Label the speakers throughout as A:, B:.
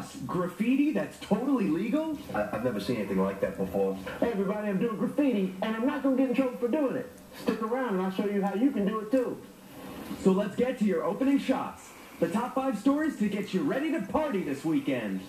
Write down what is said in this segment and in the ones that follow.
A: us, graffiti that's totally legal?
B: I've never seen anything like that before.
C: Hey everybody, I'm doing graffiti, and I'm not going to get in trouble for doing it. Stick around and I'll show you how you can do it too.
A: So let's get to your opening shots. The top 5 stories to get you ready to party this weekend.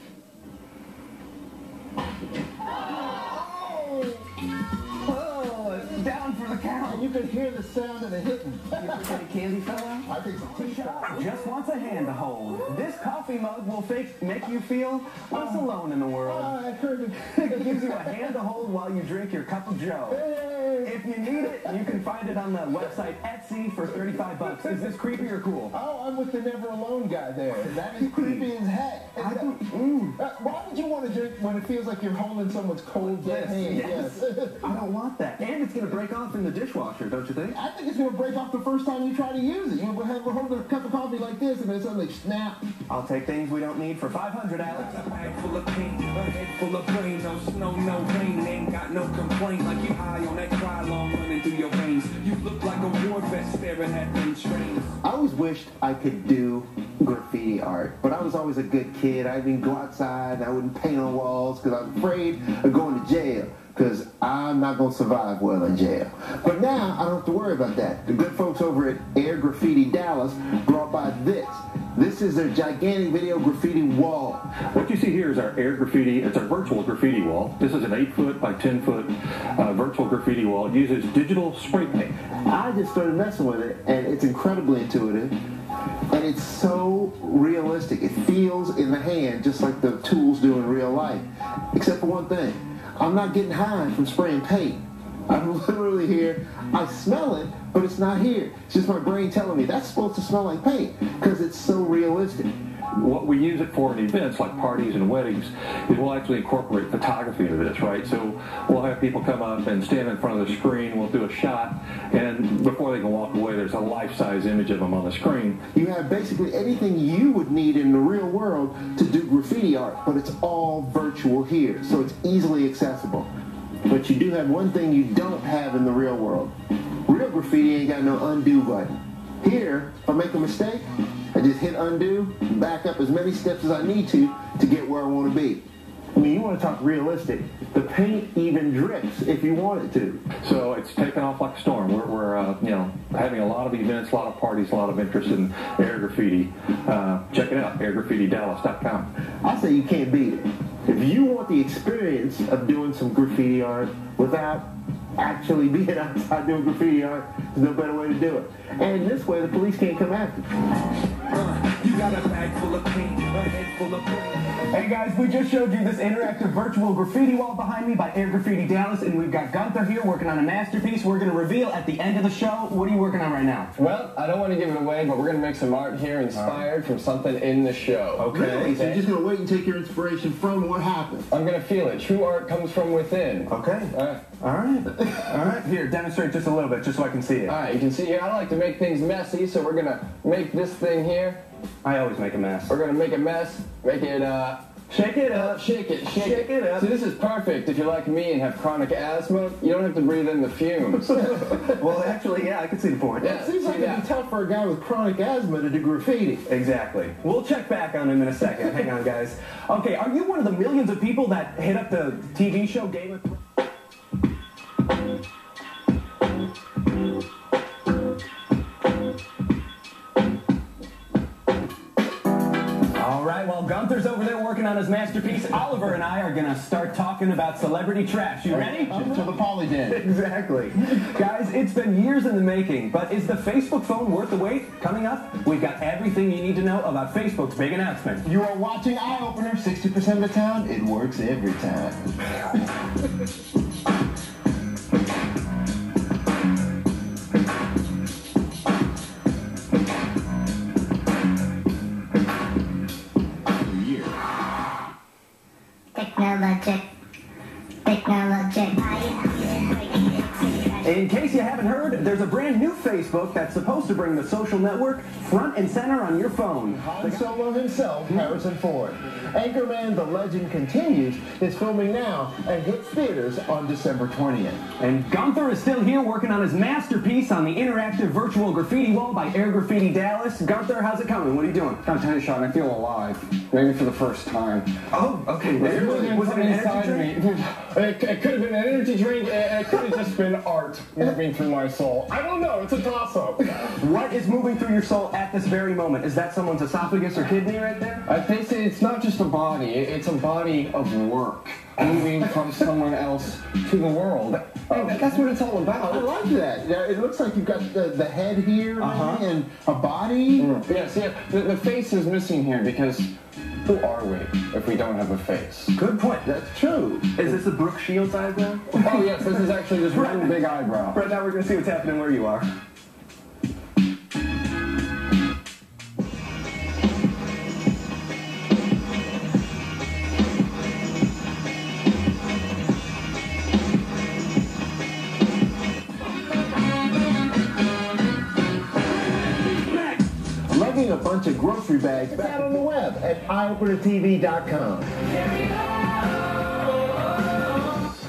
C: Down for the count. You can hear the sound of the hitting. You think any candy fell out? I think some tea.
A: Just wants a hand to hold. This coffee mug will make you feel less alone in the world.
C: I heard it.
A: It gives you a hand to hold while you drink your cup of joe.
C: Hey.
A: If you need it, you can find it on the website Etsy for $35. Is this creepy or cool?
C: Oh, I'm with the Never Alone guy there. That is creepy as heck. Why would you want to drink when it feels like you're holding someone's cold dead hand?
A: Yes. I don't want that. And it's going to break off in the dishwasher, don't you think?
C: I think it's going to break off the first time you try to use it. We're holding a cup of coffee like this and then suddenly snap.
A: I'll take things we don't need for $500, Alex.
D: A bag full of paint, a head full of brain, no snow, no rain, ain't got no complaint. Like you high on that Krylon running through your veins. You look like a war vet staring at them trains.
C: I always wished I could do graffiti art, but I was always a good kid. I didn't go outside and I wouldn't paint on walls because I was afraid of going to jail, because I'm not going to survive well in jail. But now I don't have to worry about that. The good folks over at Graffiti Dallas brought by this. This is their gigantic video graffiti wall.
E: What you see here is our air graffiti. It's our virtual graffiti wall. This is an 8-foot by 10-foot virtual graffiti wall. It uses digital spray paint.
C: I just started messing with it, and it's incredibly intuitive. And it's so realistic. It feels in the hand just like the tools do in real life. Except for one thing. I'm not getting high from spraying paint. I'm literally here. I smell it, but it's not here. It's just my brain telling me that's supposed to smell like paint because it's so realistic.
E: What we use it for in events like parties and weddings is we'll actually incorporate photography into this, right? So we'll have people come up and stand in front of the screen, we'll do a shot, and before they can walk away, there's a life-size image of them on the screen.
C: You have basically anything you would need in the real world to do graffiti art, but it's all virtual here, so it's easily accessible. But you do have one thing you don't have in the real world. Real graffiti ain't got no undo button. Here, if I make a mistake, I just hit undo, back up as many steps as I need to get where I want to be. I mean, you want to talk realistic. The paint even drips if you want it to.
E: So it's taken off like a storm. We're having a lot of events, a lot of parties, a lot of interest in air graffiti. Check it out, airgraffitidallas.com.
C: I say you can't beat it. If you want the experience of doing some graffiti art without actually being outside doing graffiti art, there's no better way to do it. And this way, the police can't come after you.
D: You got a bag full of paint, a head full of paint.
A: Hey guys, we just showed you this interactive virtual graffiti wall behind me by Graffiti Dallas, and we've got Gunther here working on a masterpiece we're going to reveal at the end of the show. What are you working on right now?
F: Well, I don't want to give it away, but we're going to make some art here inspired from something in the show.
C: Okay. Really? So you're just going to wait and take your inspiration from what happened?
F: I'm going to feel it. True art comes from within.
A: Okay. All right. Here, demonstrate just a little bit, just so I can see it.
F: All right, you can see here, I like to make things messy, so we're going to make this thing here.
A: I always make a mess.
F: We're going to make a mess, make it,
A: shake it up.
F: Shake it up. See, this is perfect if you're like me and have chronic asthma. You don't have to breathe in the fumes.
A: Well, actually, yeah, I can see the point.
C: Yeah, it seems like it'd be tough for a guy with chronic asthma to do graffiti.
A: Exactly. We'll check back on him in a second. Hang on, guys. Okay, are you one of the millions of people that hit up the TV show Game of Thrones? All right, while Gunther's over there working on his masterpiece, Oliver and I are going to start talking about celebrity trash. You ready?
C: To the poly den.
A: Exactly. Guys, it's been years in the making, but is the Facebook phone worth the wait? Coming up, we've got everything you need to know about Facebook's big announcement.
C: You are watching EyeOpener, 60% of the time. It works every time.
A: In case you haven't heard, there's a brand new Facebook that's supposed to bring the social network front and center on your phone.
C: Han Solo himself, Harrison Ford. Anchorman The Legend Continues is filming now and hits theaters on December 20th.
A: And Gunther is still here working on his masterpiece on the interactive virtual graffiti wall by Graffiti Dallas. Gunther, how's it coming? What are you doing?
F: I'll tell you, Sean, I feel alive. Maybe for the first time.
A: Oh, okay.
F: Was it an energy drink? It could have been an energy drink. It could have just been art moving through my soul. I don't know. It's a toss-up.
A: What is moving through your soul at this very moment? Is that someone's esophagus or kidney right there?
F: They say it's not just a body. It's a body of work moving from someone else to the world. That's what it's all about.
C: I like that. It looks like you've got the head here and a body.
F: Yes, yeah. The face is missing here because who are we if we don't have a face?
A: Good point.
C: That's true.
A: Is this a Brooke Shields eyebrow?
F: Oh, yes, this is actually just one big eyebrow.
A: Right now we're going to see what's happening where you are.
C: Lugging a bunch of grocery bags back on the web at EyeOpenerTV.com.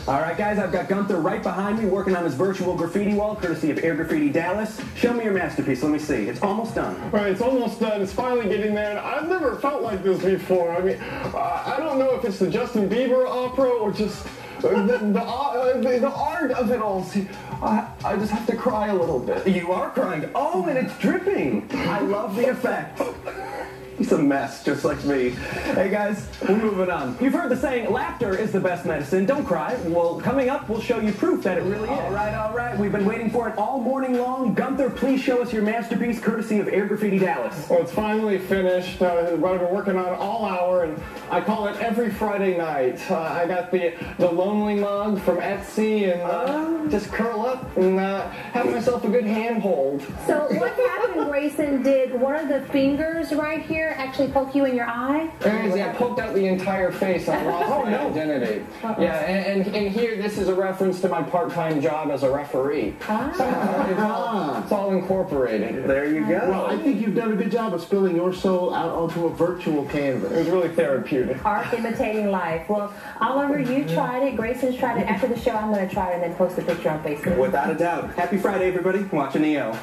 A: All right, guys, I've got Gunther right behind me working on his virtual graffiti wall, courtesy of Graffiti Dallas. Show me your masterpiece. Let me see. It's almost done.
F: Right, it's almost done. It's finally getting there, and I've never felt like this before. I mean, I don't know if it's the Justin Bieber opera or just the art of it all. See, I just have to cry a little bit.
A: You are crying. Oh, and it's dripping. I love the effect. He's a mess, just like me. Hey, guys, we're moving on. You've heard the saying, laughter is the best medicine. Don't cry. Well, coming up, we'll show you proof that it really is. All right. We've been waiting for it all morning long. Gunther, please show us your masterpiece, courtesy of Graffiti Dallas.
F: Well, it's finally finished. What I've been working on all hour, and I call it every Friday night. I got the lonely mug from Etsy, and just curl up and have myself a good handhold.
G: So what happened, Grayson? Did one of the fingers right here actually poke you in your eye?
F: Yeah, I poked out the entire face. I lost my identity. Yeah, and here, this is a reference to my part-time job as a referee. It's all incorporated.
A: There you go.
C: Well, I think you've done a good job of spilling your soul out onto a virtual canvas.
F: It was really therapeutic.
G: Art imitating life. Well, Oliver, you tried it. Grayson's tried it. After the show, I'm going to try it and then post a picture on Facebook.
A: Without a doubt. Happy Friday, everybody. Watching EO.